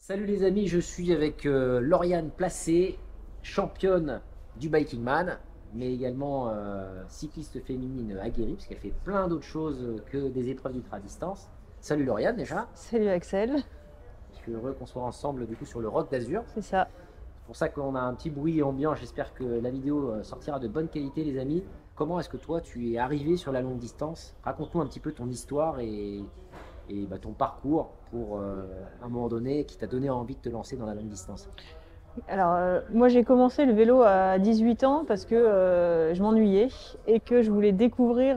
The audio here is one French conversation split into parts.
Salut les amis, je suis avec Lauriane Placé, championne du Biking Man, mais également cycliste féminine aguerrie, parce qu'elle fait plein d'autres choses que des épreuves d'ultra-distance. Salut Lauriane déjà, Salut Axel, je suis heureux qu'on soit ensemble du coup sur le Roc d'Azur. c'est ça. C'est pour ça qu'on a un petit bruit ambiant, j'espère que la vidéo sortira de bonne qualité les amis. Comment est-ce que toi tu es arrivé sur la longue distance? Raconte-nous un petit peu ton histoire et ton parcours pour un moment donné qui t'a donné envie de te lancer dans la longue distance. Alors, moi j'ai commencé le vélo à 18 ans parce que je m'ennuyais et que je voulais découvrir,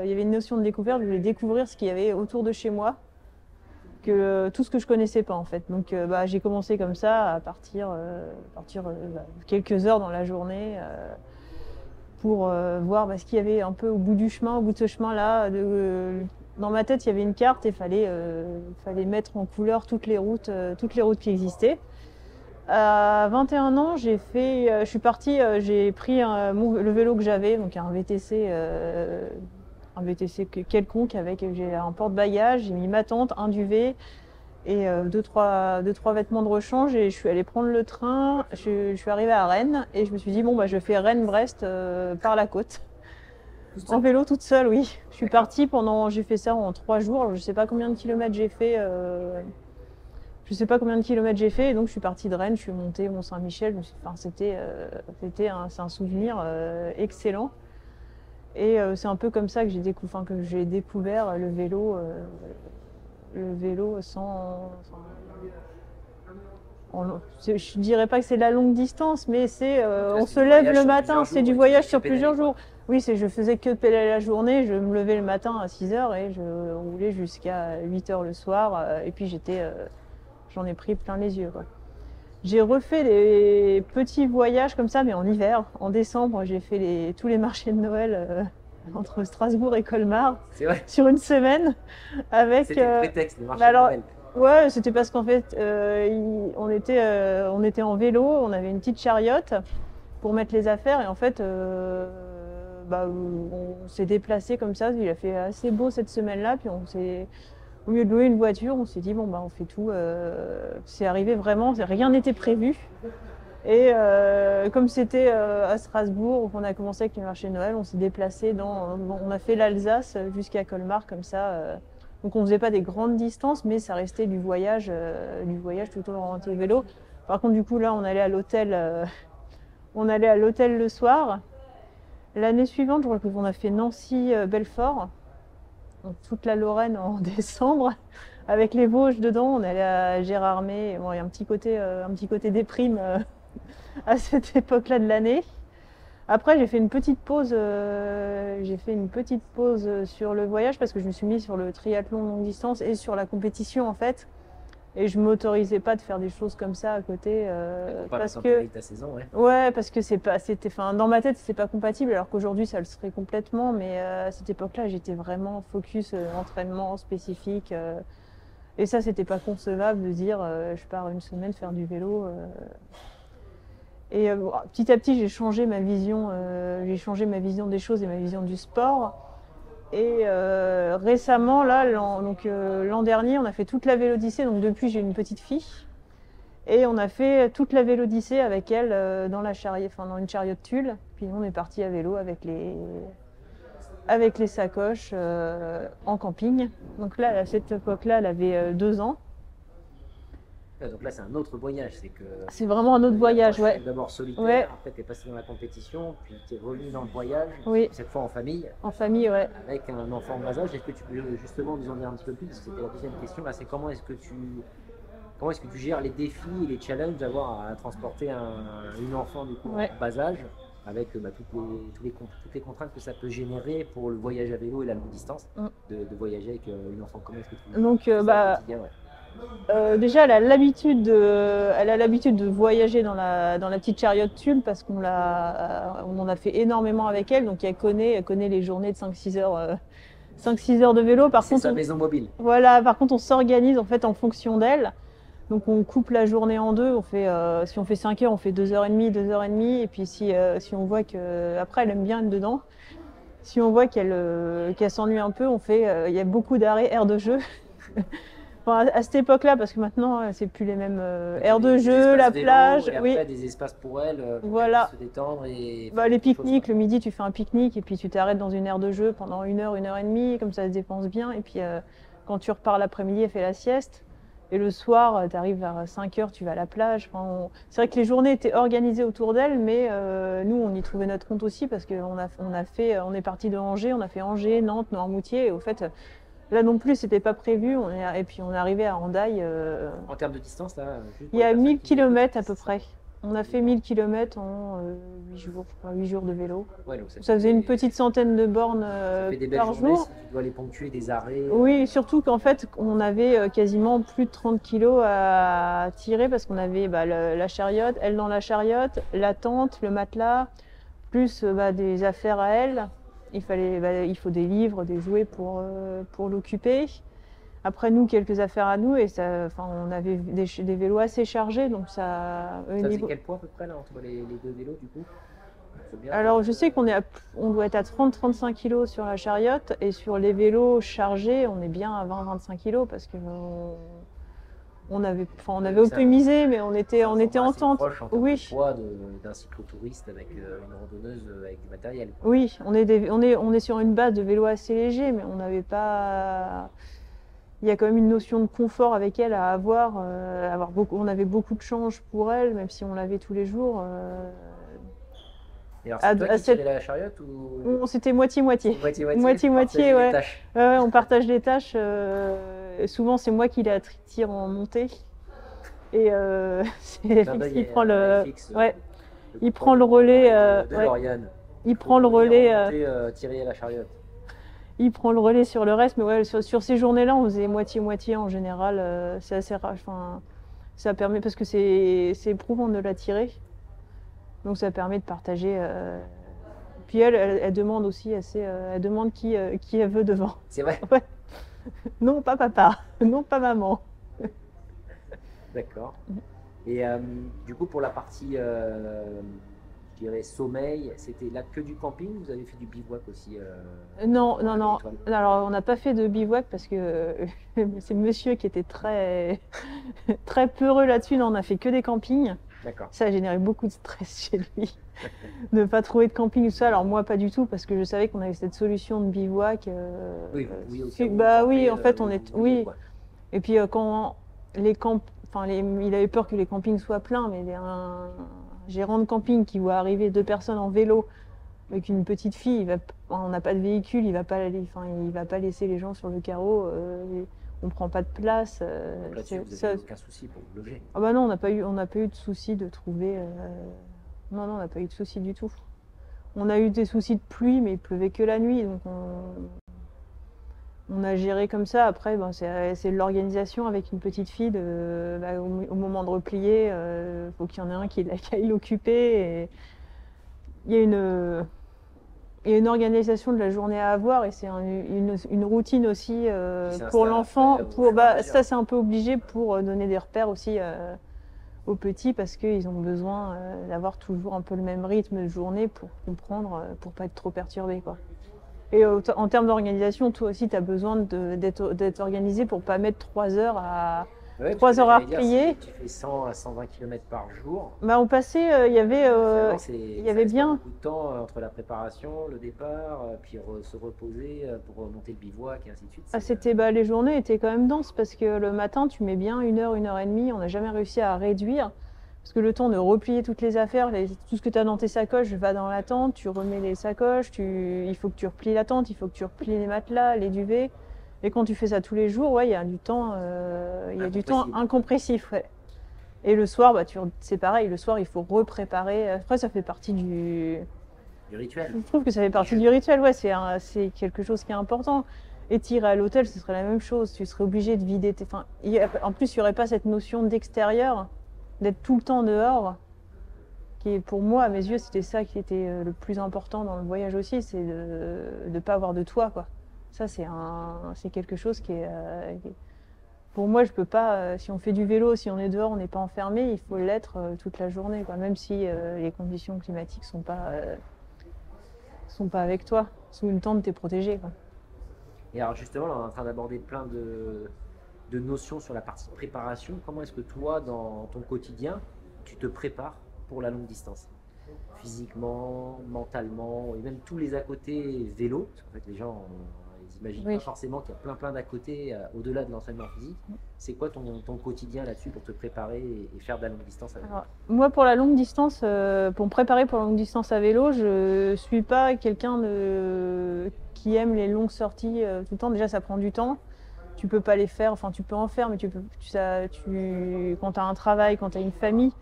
il y avait une notion de découverte, je voulais découvrir ce qu'il y avait autour de chez moi, tout ce que je connaissais pas en fait. Donc j'ai commencé comme ça à partir quelques heures dans la journée pour voir ce qu'il y avait un peu au bout du chemin, au bout de ce chemin-là. Dans ma tête, il y avait une carte et fallait mettre en couleur toutes les routes qui existaient. À 21 ans, je suis partie, j'ai pris le vélo que j'avais, donc un VTC quelconque j'ai un porte-bagages, j'ai mis ma tente, un duvet et deux, trois vêtements de rechange et je suis allée prendre le train. Je suis arrivée à Rennes et je me suis dit bon je fais Rennes-Brest par la côte. En vélo toute seule, oui. J'ai fait ça en 3 jours. Alors, je sais pas combien de kilomètres j'ai fait. Je sais pas combien de kilomètres j'ai fait. Et donc je suis partie de Rennes, je suis montée au Mont-Saint-Michel. C'est un souvenir excellent. Et c'est un peu comme ça que j'ai découvert le vélo je dirais pas que c'est de la longue distance, mais on se lève le matin, c'est du voyage sur plusieurs jours. Oui, je faisais que de pédaler la journée, je me levais le matin à 6 heures et je roulais jusqu'à 8 heures le soir. Et puis j'en ai pris plein les yeux, quoi. J'ai refait des petits voyages comme ça, mais en hiver. En décembre, j'ai fait tous les marchés de Noël entre Strasbourg et Colmar sur une semaine. C'était le prétexte, le marché de Alors, Noël. ouais, c'était parce qu'en fait, on était en vélo, on avait une petite chariote pour mettre les affaires et en fait, on s'est déplacé comme ça. Il a fait assez beau cette semaine-là, puis au lieu de louer une voiture, on s'est dit bon on fait tout. C'est arrivé vraiment, rien n'était prévu. Et comme c'était à Strasbourg qu'on a commencé avec le marché de Noël, on s'est déplacé on a fait l'Alsace jusqu'à Colmar comme ça. Donc on faisait pas des grandes distances, mais ça restait du voyage tout au long du vélo. Par contre, du coup là, on allait à l'hôtel le soir. L'année suivante, je crois qu'on a fait Nancy-Belfort, donc toute la Lorraine en décembre, avec les Vosges dedans. On allait à Gérardmer. Bon, il y a un petit côté déprime à cette époque-là de l'année. Après, j'ai fait une petite pause sur le voyage parce que je me suis mise sur le triathlon longue distance et sur la compétition en fait. Et je m'autorisais pas de faire des choses comme ça à côté parce que Ta saison, ouais. ouais, parce que dans ma tête c'est pas compatible alors qu'aujourd'hui ça le serait complètement. Mais à cette époque-là, j'étais vraiment focus entraînement spécifique. Et ça, c'était pas concevable de dire je pars une semaine faire du vélo. Et petit à petit, j'ai changé ma vision des choses et ma vision du sport. Et récemment, là, l'an dernier, on a fait toute la Vélodyssée. Donc depuis, j'ai une petite fille. Et on a fait toute la Vélodyssée avec elle dans dans une chariot de tulle. Puis on est parti à vélo avec les sacoches en camping. Donc là, à cette époque-là, elle avait 2 ans. Donc là, c'est un autre voyage. C'est que C'est vraiment un autre voyage, ouais. d'abord solitaire, Ouais. après tu es passé dans la compétition, puis tu es revenu dans le voyage, Oui. cette fois en famille, En famille, ouais. avec un enfant en bas âge. Est-ce que tu peux justement nous en dire un petit peu plus? Parce que c'était la deuxième question. Là, c'est comment est-ce que tu gères les défis et les challenges d'avoir à transporter une enfant du coup Ouais. en bas âge, avec toutes les contraintes que ça peut générer pour le voyage à vélo et la longue distance, de voyager avec une enfant. Comment est-ce que tu Donc, fais ça au quotidien, ouais. déjà, elle a l'habitude de voyager dans la petite chariot de tulle parce on en a fait énormément avec elle. Donc, elle connaît les journées de 5-6 heures, 5-6 heures de vélo. C'est sa maison mobile. Voilà, par contre, on s'organise en fait en fonction d'elle. Donc, on coupe la journée en deux. Si on fait 5 heures, on fait 2h30, 2h30. Et puis, si on voit après, elle aime bien être dedans. Si on voit qu'elle s'ennuie un peu, il y a beaucoup d'arrêts, aires de jeu. Enfin, à cette époque-là, parce que maintenant, c'est plus les mêmes Donc, aires de des jeu, espaces la vélo plage, et oui, après des espaces pour elles, pour qu'elles puissent voilà. se détendre et Bah, faire les autre chose, quoi. pique-niques, le midi, tu fais un pique-nique et puis tu t'arrêtes dans une aire de jeu pendant une heure et demie, comme ça se dépense bien. Et puis quand tu repars l'après-midi, elle fait la sieste. Et le soir, tu arrives vers 5 heures, tu vas à la plage. Enfin, c'est vrai que les journées étaient organisées autour d'elle, mais nous, on y trouvait notre compte aussi parce on est parti de Angers, on a fait Angers, Nantes, Noirmoutier. Et au fait, là non plus, c'était pas prévu. Et puis on est arrivé à Hendaye. En termes de distance, là, juste Il pour y les a personnes 1000 qui nous écoutent, km à peu près. On a fait 1000 km en 8 jours, je crois, 8 jours de vélo. ouais, donc Ça faisait une petite centaine de bornes ça fait des belles par journées jour. si tu dois les ponctuer des arrêts. Oui, surtout qu'en fait, on avait quasiment plus de 30 kilos à tirer parce qu'on avait bah, la chariote, elle dans la chariote, la tente, le matelas, plus bah, des affaires à elle. Il faut des livres, des jouets pour l'occuper. Après, nous, quelques affaires à nous, et ça, enfin, on avait des vélos assez chargés, donc ça. Ça faisait quel poids à peu près là entre les deux vélos du coup? C'est bien. Alors, je sais on doit être à 30-35 kilos sur la chariote, et sur les vélos chargés, on est bien à 20-25 kilos parce que on avait C'est optimisé, mais on un était format en assez tente. proche en termes de Oui, poids d'un cyclotouriste avec une randonneuse avec du matériel, quoi. oui, on est sur une base de vélo assez léger, mais on n'avait pas. Il y a quand même une notion de confort avec elle à avoir. On avait beaucoup de change pour elle, même si on l'avait tous les jours. Et alors, c'est toi qui tirais la chariote ou C'était moitié-moitié. moitié-moitié? Moitié-moitié, Partager les ouais. tâches. Ouais, on partage les tâches. Souvent, c'est moi qui la tire en montée. Et c'est Clin Fix d'œil qui à prend le. FX, Ouais, le il prend le relais. de Ouais, Lauriane. il Faut prend le venir relais. remonter, tirer à la chariote. Il prend le relais sur le reste. Mais ouais, sur ces journées-là, on faisait moitié-moitié en général. C'est assez rare. Enfin, ça permet, parce que c'est éprouvant de la tirer. Donc ça permet de partager. Puis elle demande aussi elle demande qui elle veut devant. C'est vrai? Ouais. Non, pas papa. Non, pas maman. D'accord. Et du coup, pour la partie, je dirais, sommeil, c'était là que du camping? Vous avez fait du bivouac aussi Non, dans non, la non. Belle Étoile? Alors, on n'a pas fait de bivouac parce que c'est monsieur qui était très peureux là-dessus. Non, on a fait que des campings. D'accord. Ça a généré beaucoup de stress chez lui, de ne pas trouver de camping ou ça. Alors moi, pas du tout, parce que je savais qu'on avait cette solution de bivouac. Oui, oui, au cas Si, où bah vous oui, campez, en fait, où vous vouliez, oui. quoi. Et puis quand les camps, enfin, il avait peur que les campings soient pleins, mais un gérant de camping qui voit arriver deux personnes en vélo avec une petite fille, on n'a pas de véhicule, il va pas laisser les gens sur le carreau. On prend pas de place. Donc là-dessus, vous n'avez aucun souci pour vous loger. Ah bah non, on n'a pas eu de souci de trouver. Non, non, on n'a pas eu de souci du tout. On a eu des soucis de pluie, mais il pleuvait que la nuit, donc on a géré comme ça. Après, ben, c'est de l'organisation avec une petite fille. Au moment de replier, faut qu'il y en ait un qui aille l'occuper. Et il y a une organisation de la journée à avoir, et c'est une routine aussi pour l'enfant. Ça, c'est un peu obligé pour donner des repères aussi aux petits, parce qu'ils ont besoin d'avoir toujours un peu le même rythme de journée pour comprendre, pour pas être trop perturbés, quoi. Et en termes d'organisation, toi aussi, tu as besoin d'être organisé pour pas mettre 3 heures à Ouais, 3 heures à replier. Si tu fais 100 à 120 km par jour, Bah, on passait, il y avait ça laisse bien. pas beaucoup de temps entre la préparation, le départ, puis se reposer pour monter le bivouac et ainsi de suite. Les journées étaient quand même denses parce que le matin, tu mets bien 1 heure et demie. On n'a jamais réussi à réduire parce que le temps de replier toutes les affaires, tout ce que tu as dans tes sacoches va dans la tente, tu remets les sacoches, il faut que tu replies la tente, il faut que tu replies les matelas, les duvets. Et quand tu fais ça tous les jours, ouais, il y a du temps, incompressif. Ouais. Et le soir, c'est pareil, le soir, il faut repréparer. Après, ça fait partie du rituel. Je trouve que ça fait partie du rituel, ouais, c'est quelque chose qui est important. Et tirer à l'hôtel, ce serait la même chose. Tu serais obligé de vider en plus, il n'y aurait pas cette notion d'extérieur, d'être tout le temps dehors. Pour moi, à mes yeux, c'était ça qui était le plus important dans le voyage aussi, c'est de ne pas avoir de toit, quoi. Ça, c'est quelque chose pour moi, je peux pas. Si on fait du vélo, si on est dehors, on n'est pas enfermé, il faut l'être toute la journée, quoi. Même si les conditions climatiques sont pas avec toi. Sous une tente, t'es protégé, quoi. Et alors justement, là, on est en train d'aborder plein de notions sur la partie préparation. Comment est-ce que toi, dans ton quotidien, tu te prépares pour la longue distance? Physiquement, mentalement, et même tous les à côté vélo. Parce qu'en fait, les gens, ils imaginent Oui. pas forcément qu'il y a plein d'à côté au-delà de l'entraînement physique. C'est quoi ton quotidien là-dessus pour te préparer et faire de la longue distance avec? Alors, moi, pour la longue distance, pour me préparer pour la longue distance à vélo, je suis pas quelqu'un qui aime les longues sorties tout le temps. Déjà, ça prend du temps. Tu peux pas les faire, enfin, tu peux en faire, mais quand tu as un travail, quand tu as une famille,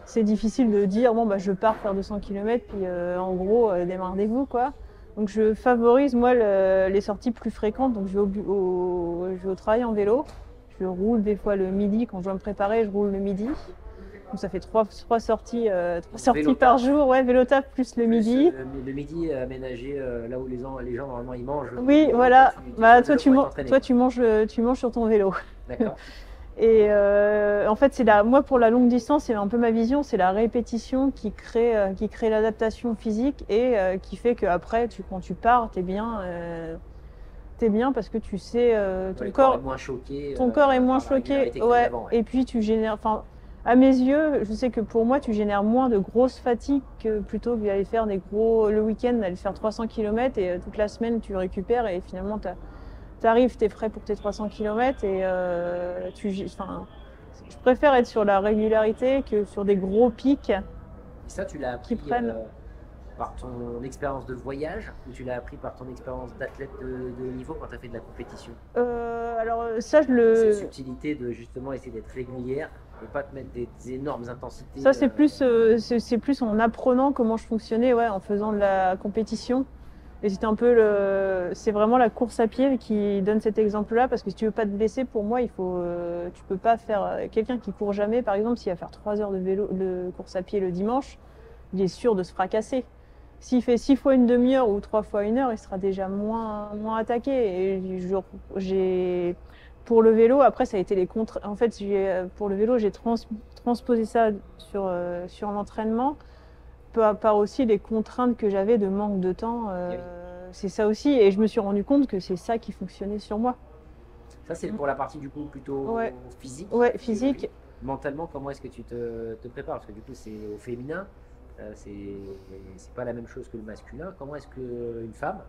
c'est difficile de dire, bon, bah, je pars faire 200 km, puis en gros, démerdez-vous, quoi. Donc, je favorise, moi, les sorties plus fréquentes. Donc, je vais au travail en vélo. Je roule des fois le midi. Quand je dois me préparer, je roule le midi. Donc, ça fait trois sorties, Vélo par taf. jour. Ouais, vélo taf plus le midi. Le midi aménagé là où les gens normalement ils mangent. Oui, Toi, voilà. tu Bah, es sur le vélo pour t'entraîner, toi, quoi. tu manges sur ton vélo. D'accord. Et en fait, moi, pour la longue distance, c'est un peu ma vision, c'est la répétition qui crée l'adaptation physique et qui fait qu'après, quand tu pars, t'es bien parce que tu sais, Ouais, le corps est moins choqué. ton corps est moins par la choqué. régularité que t'as Ouais. d'avant, ouais. Et puis, tu génères, enfin, à mes yeux, je sais que pour moi, tu génères moins de grosses fatigues que plutôt que d'aller faire le week-end, d'aller faire 300 km et toute la semaine, tu récupères et finalement, t'arrives, t'es frais pour tes 300 km et enfin, je préfère être sur la régularité que sur des gros pics Et ça, tu l'as qui appris prennent. par ton expérience de voyage ou tu l'as appris par ton expérience d'athlète de haut niveau quand tu as fait de la compétition? Alors ça, Cette subtilité de justement essayer d'être régulière et pas te mettre des énormes intensités. ça c'est plus en apprenant comment je fonctionnais, ouais, en faisant de la compétition. Et c'est vraiment la course à pied qui donne cet exemple-là, parce que si tu veux pas te blesser, pour moi, tu peux pas faire quelqu'un qui court jamais, par exemple, s'il va faire 3 heures de course à pied le dimanche, il est sûr de se fracasser. S'il fait 6 fois une demi-heure ou 3 fois une heure, il sera déjà moins attaqué. Et pour le vélo, après, ça a été les contre. En fait, pour le vélo, j'ai transposé ça sur l'entraînement, par aussi les contraintes que j'avais de manque de temps. Oui. C'est ça aussi. Et je me suis rendu compte que c'est ça qui fonctionnait sur moi. Ça, c'est pour la partie du coup plutôt Ouais. physique. Ouais, physique. Mentalement, comment est-ce que tu te prépares? Parce que du coup, c'est au féminin, c'est pas la même chose que le masculin. Comment est-ce qu'une femme,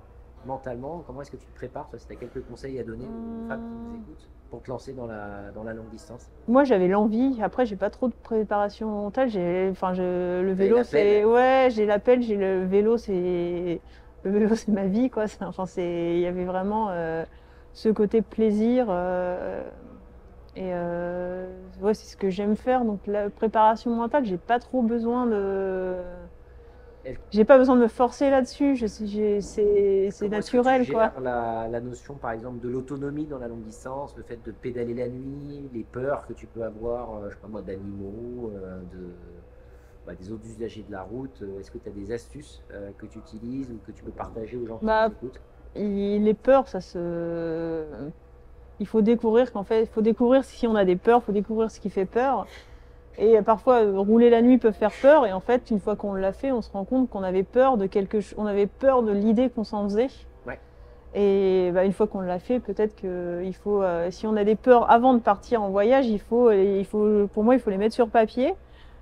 mentalement, comment est-ce que tu te prépares? Toi, si tu as quelques conseils à donner aux femmes qui nous écoutent pour te lancer dans la longue distance. Moi, j'avais l'envie. Après, j'ai pas trop de préparation mentale. Le vélo, l'appel. ouais, j'ai l'appel. Le vélo, c'est ma vie, quoi. Il y avait vraiment ce côté plaisir. Ouais, c'est ce que j'aime faire. Donc, la préparation mentale, j'ai pas besoin de me forcer là-dessus. C'est Comment est-ce que naturel, tu quoi. gères la notion, par exemple, de l'autonomie dans la longue distance, le fait de pédaler la nuit, les peurs que tu peux avoir, je sais pas moi, d'animaux, des autres usagers de la route? Est-ce que tu as des astuces que tu utilises ou que tu peux partager aux gens qui Bah, nous écoutent? les peurs, il faut découvrir il faut découvrir si on a des peurs, il faut découvrir ce qui fait peur. Et parfois, rouler la nuit peut faire peur. Et en fait, une fois qu'on l'a fait, on se rend compte qu'on avait peur de on avait peur de l'idée qu'on s'en faisait. Ouais. Et une fois qu'on l'a fait, peut-être qu'il faut, si on a des peurs avant de partir en voyage, pour moi, il faut les mettre sur papier,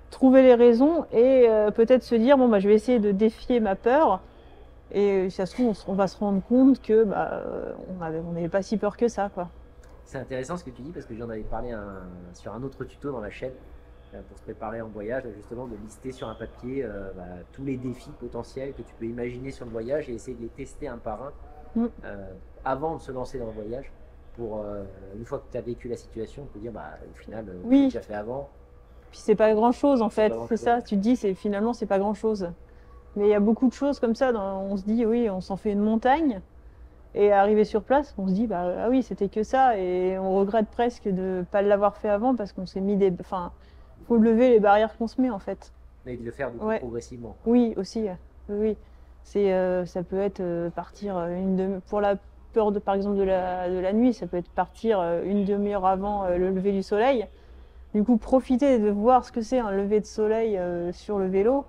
trouver les raisons et peut-être se dire, bon, je vais essayer de défier ma peur. Et si ça se trouve, on va se rendre compte que on n'avait pas si peur que ça, quoi. C'est intéressant ce que tu dis parce que j'en avais parlé sur un autre tuto dans la chaîne pour se préparer en voyage, justement de lister sur un papier tous les défis potentiels que tu peux imaginer sur le voyage et essayer de les tester un par un avant de se lancer dans le voyage pour une fois que tu as vécu la situation, te dire au final, Oui. j'ai déjà fait avant. Puis c'est pas grand-chose en fait, pas grand-chose. c'est ça, tu te dis, finalement c'est pas grand-chose. Mais il y a beaucoup de choses comme ça, on se dit, oui, on s'en fait une montagne. Et arrivé sur place, on se dit, ah oui, c'était que ça. Et on regrette presque de ne pas l'avoir fait avant parce qu'on s'est mis Enfin, faut lever les barrières qu'on se met en fait. Et de le faire du coup, Ouais. progressivement. Oui, aussi. Oui. Ça peut être partir pour la peur par exemple de la nuit, ça peut être partir une demi-heure avant le lever du soleil. Du coup, profiter de voir ce que c'est un lever de soleil sur le vélo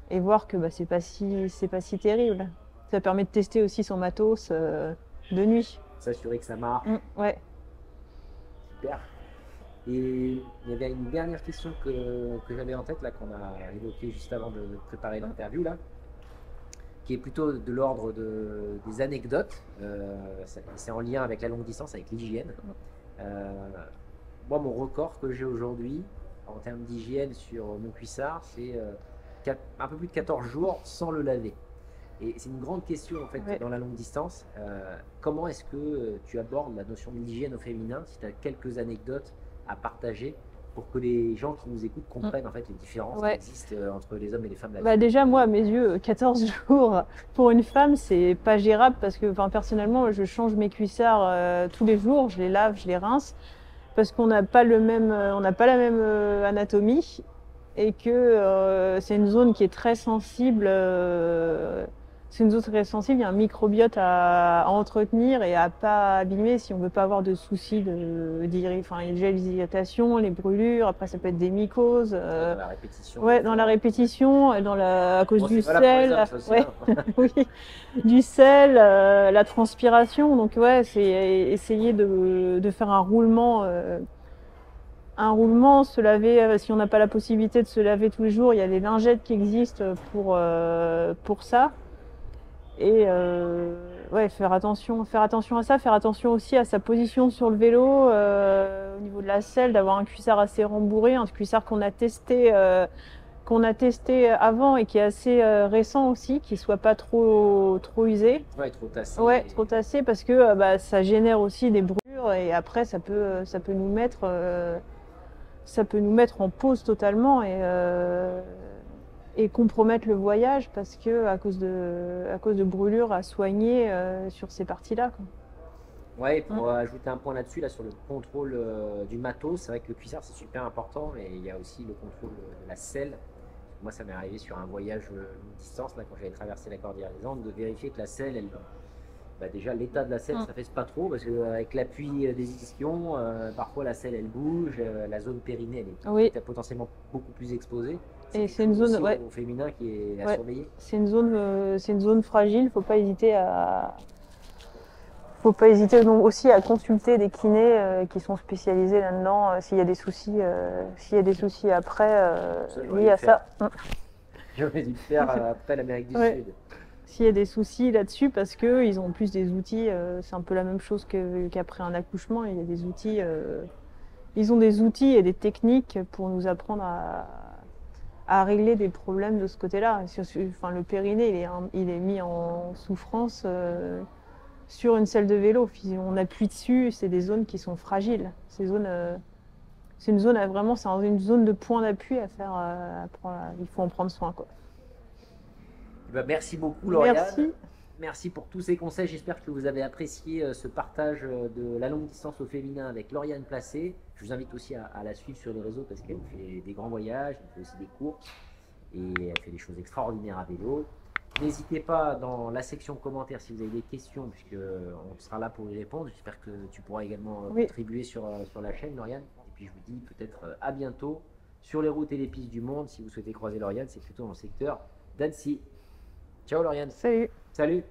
et voir que c'est pas si terrible. Ça permet de tester aussi son matos de nuit. S'assurer que ça marche. Ouais. super. Et il y avait une dernière question que j'avais en tête, là, qu'on a évoquée juste avant de préparer l'interview, là, qui est plutôt de l'ordre des anecdotes. C'est en lien avec la longue distance, avec l'hygiène. Moi, mon record que j'ai aujourd'hui, en termes d'hygiène sur mon cuissard, c'est un peu plus de 14 jours sans le laver. Et c'est une grande question en fait Ouais. dans la longue distance. Comment est-ce que tu abordes la notion de l'hygiène au féminin, si tu as quelques anecdotes à partager pour que les gens qui nous écoutent comprennent en fait les différences qui Ouais. existent entre les hommes et les femmes là-dessus. Bah déjà, moi, à mes yeux, 14 jours pour une femme, c'est pas gérable parce que, enfin, personnellement, je change mes cuissards tous les jours, je les lave, je les rince, parce qu'on n'a pas le même, on n'a pas la même anatomie et que c'est une zone qui est très sensible. C'est une zone très sensible, il y a un microbiote à entretenir et à pas abîmer si on veut pas avoir de soucis enfin, il y a déjà les irritations, les brûlures, après ça peut être des mycoses. Dans la répétition. Ouais, dans la répétition, à cause Bon, du c'est valable pour les sel, hommes, ça aussi, ouais, hein. oui, du sel, la transpiration. Donc ouais, c'est essayer de faire un roulement, se laver. Si on n'a pas la possibilité de se laver tous les jours, il y a des lingettes qui existent pour ça. Et ouais, faire attention à ça, faire attention aussi à sa position sur le vélo, au niveau de la selle, d'avoir un cuissard assez rembourré, un cuissard qu'on a testé avant et qui est assez récent aussi, qui soit pas trop usé. Ouais, trop tassé. Ouais, trop tassé parce que bah, ça génère aussi des brûlures et après ça peut nous mettre en pause totalement et compromettre le voyage parce que à cause de brûlures à soigner sur ces parties-là, quoi. Ouais, pour ajouter un point là-dessus, là, sur le contrôle du matos, c'est vrai que le cuissard c'est super important, mais il y a aussi le contrôle de la selle. Moi, ça m'est arrivé sur un voyage longue distance, là, quand j'avais traversé la Cordillère des Andes, de vérifier que la selle, bah, déjà l'état de la selle, ça fait pas trop, parce qu'avec l'appui des ischions, parfois la selle elle bouge, la zone périnée elle est Oui. potentiellement beaucoup plus exposée. Et c'est une zone aussi au féminin qui est à surveiller. C'est une zone fragile, faut pas hésiter donc aussi à consulter des kinés qui sont spécialisés là-dedans s'il y a des soucis après liés à ça. J'aurais dû le faire après l'Amérique du Sud. S'il y a des soucis là-dessus, parce que ils ont en plus des outils, c'est un peu la même chose qu'après un accouchement. Il y a des outils, ils ont des outils et des techniques pour nous apprendre à régler des problèmes de ce côté-là. Enfin, le périnée, il est mis en souffrance sur une selle de vélo. On appuie dessus, c'est des zones qui sont fragiles. C'est une zone de point d'appui à faire. Il faut en prendre soin, quoi. Bah, merci beaucoup, Lauriane. Merci. Merci pour tous ces conseils. J'espère que vous avez apprécié ce partage de la longue distance au féminin avec Lauriane Placé. Je vous invite aussi à la suivre sur les réseaux parce qu'elle fait des grands voyages, elle fait aussi des courses et elle fait des choses extraordinaires à vélo. N'hésitez pas dans la section commentaires si vous avez des questions, puisqu'on sera là pour y répondre. J'espère que tu pourras également contribuer sur la chaîne, Lauriane. Et puis je vous dis peut-être à bientôt sur les routes et les pistes du monde. Si vous souhaitez croiser Lauriane, c'est plutôt dans le secteur d'Annecy. Ciao Lauriane. Salut. Salut.